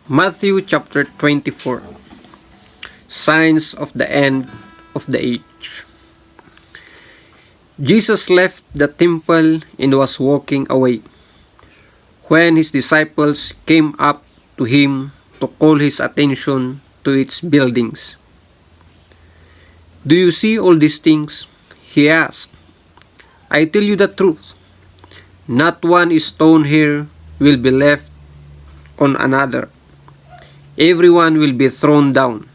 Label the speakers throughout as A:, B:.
A: Matthew chapter 24. Signs of the end of the age. Jesus left the temple and was walking away, when his disciples came up to him to call his attention to its buildings. "Do you see all these things?" he asked. "I tell you the truth. Not one stone here will be left on another. Everyone will be thrown down."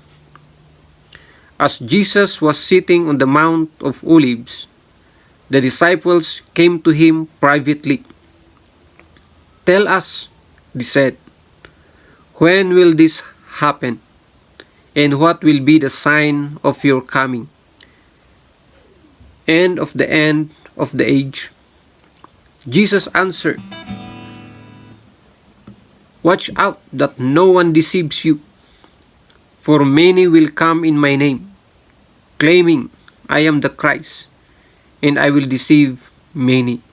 A: As Jesus was sitting on the Mount of Olives, the disciples came to him privately. "Tell us," they said, "when will this happen? And what will be the sign of your coming and of the end of the age?" Jesus answered, "Watch out that no one deceives you, for many will come in my name, claiming I am the Christ, and I will deceive many.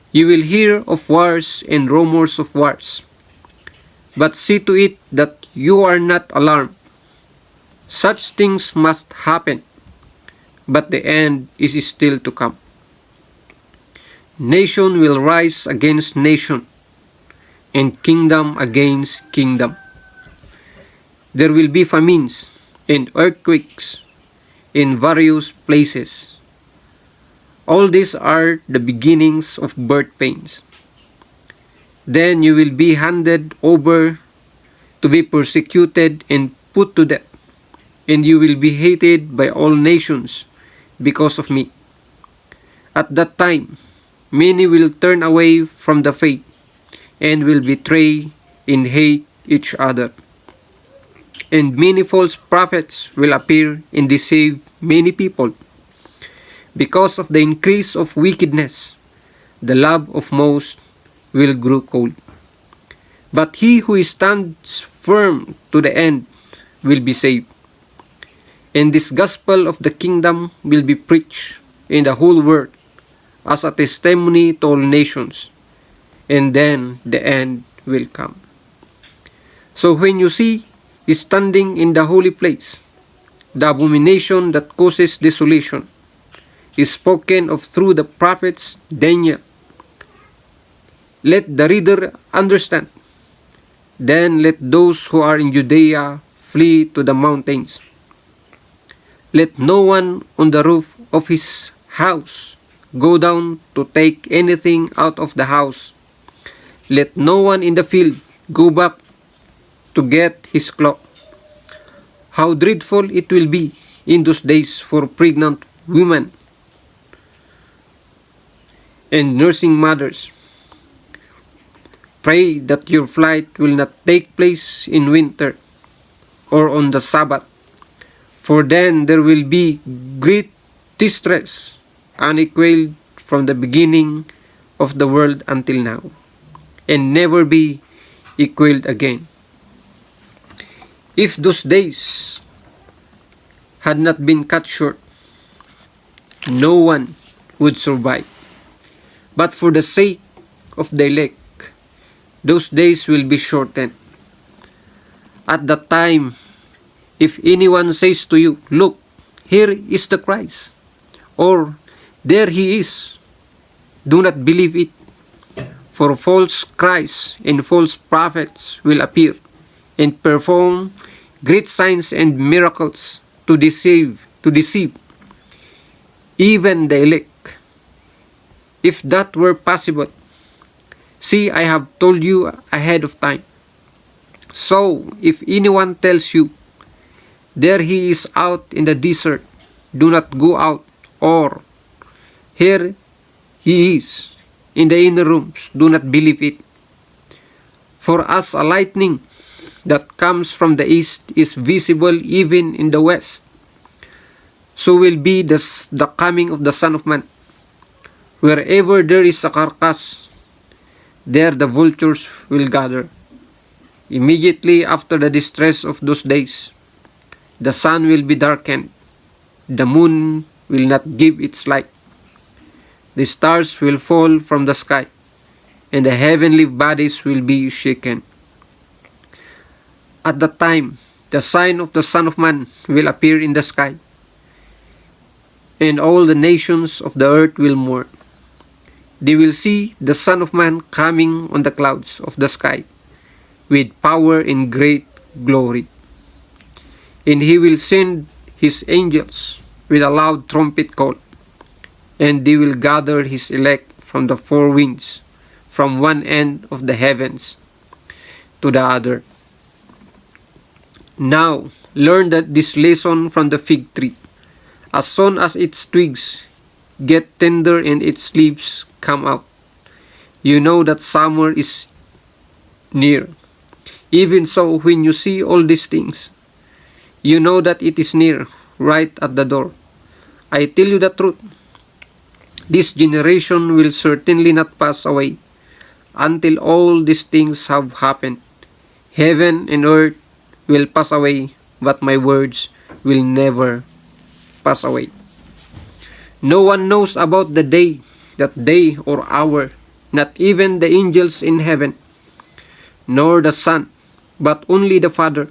A: You will hear of wars and rumors of wars, but see to it that you are not alarmed. Such things must happen, but the end is still to come. Nation will rise against nation, and kingdom against kingdom. There will be famines and earthquakes in various places. All these are the beginnings of birth pains. Then you will be handed over to be persecuted and put to death, and you will be hated by all nations because of me. At that time, many will turn away from the faith and will betray and hate each other. And many false prophets will appear and deceive many people. Because of the increase of wickedness, the love of most will grow cold. But he who stands firm to the end will be saved. And this gospel of the kingdom will be preached in the whole world as a testimony to all nations, and then the end will come. So when you see standing in the holy place the abomination that causes desolation, is spoken of through the prophets Daniel, let the reader understand. Then let those who are in Judea flee to the mountains. Let no one on the roof of his house go down to take anything out of the house. Let no one in the field go back to get his cloak. How dreadful it will be in those days for pregnant women and nursing mothers. Pray that your flight will not take place in winter or on the Sabbath, for then there will be great distress, unequaled from the beginning of the world until now, and never be equaled again. If those days had not been cut short, no one would survive. But for the sake of the elect, those days will be shortened. At that time, if anyone says to you, 'Look, here is the Christ,' or 'There he is,' do not believe it. For false Christs and false prophets will appear and perform great signs and miracles to deceive even the elect. If that were possible, see, I have told you ahead of time. So, if anyone tells you, 'There he is out in the desert,' do not go out, or 'Here he is in the inner rooms,' do not believe it. For as a lightning that comes from the east is visible even in the west, so will be the coming of the Son of Man. Wherever there is a carcass, there the vultures will gather. Immediately after the distress of those days, the sun will be darkened, the moon will not give its light, the stars will fall from the sky, and the heavenly bodies will be shaken. At that time, the sign of the Son of Man will appear in the sky, and all the nations of the earth will mourn. They will see the Son of Man coming on the clouds of the sky with power and great glory. And he will send his angels with a loud trumpet call, and they will gather his elect from the four winds, from one end of the heavens to the other. Now, learn that this lesson from the fig tree. As soon as its twigs get tender and its leaves come out, you know that summer is near. Even so, when you see all these things, you know that it is near, right at the door. I tell you the truth, this generation will certainly not pass away until all these things have happened. Heaven and earth will pass away, but my words will never pass away. No one knows about the day, that day or hour, not even the angels in heaven, nor the Son, but only the Father.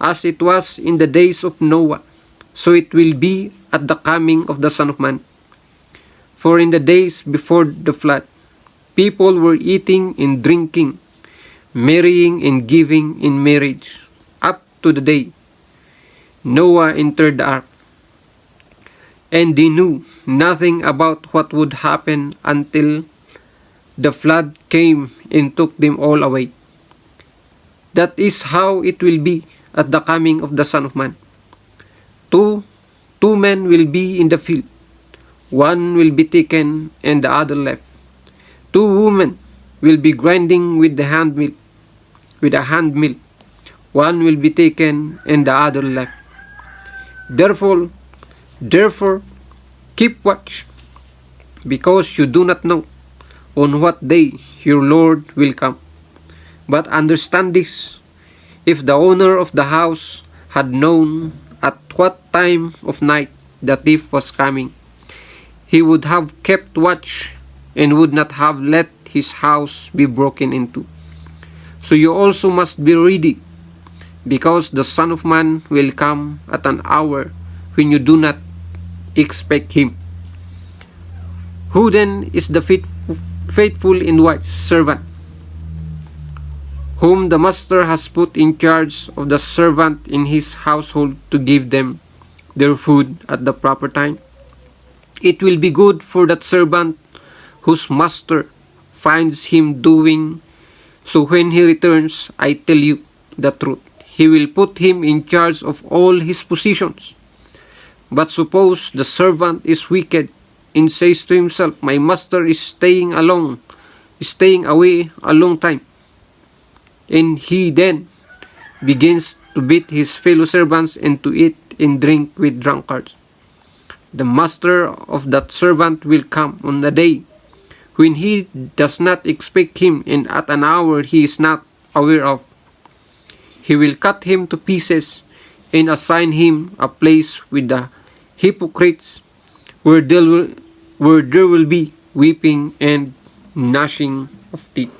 A: As it was in the days of Noah, so it will be at the coming of the Son of Man. For in the days before the flood, people were eating and drinking, marrying and giving in marriage, up to the day Noah entered the ark. And they knew nothing about what would happen until the flood came and took them all away. That is how it will be at the coming of the Son of Man. Two men will be in the field. One will be taken and the other left. Two women will be grinding with a hand mill. One will be taken and the other left. Therefore, keep watch, because you do not know on what day your Lord will come. But understand this, if the owner of the house had known at what time of night the thief was coming, he would have kept watch and would not have let his house be broken into. So you also must be ready, because the Son of Man will come at an hour when you do not expect him. Who then is the faithful and wise servant, whom the master has put in charge of the servant in his household to give them their food at the proper time? It will be good for that servant whose master finds him doing so when he returns. I tell you the truth, he will put him in charge of all his possessions. But suppose the servant is wicked and says to himself, my master is staying away a long time, and he then begins to beat his fellow servants and to eat and drink with drunkards. The master of that servant will come on a day when he does not expect him, and at an hour he is not aware of. He will cut him to pieces and assign him a place with the hypocrites, where there will be weeping and gnashing of teeth.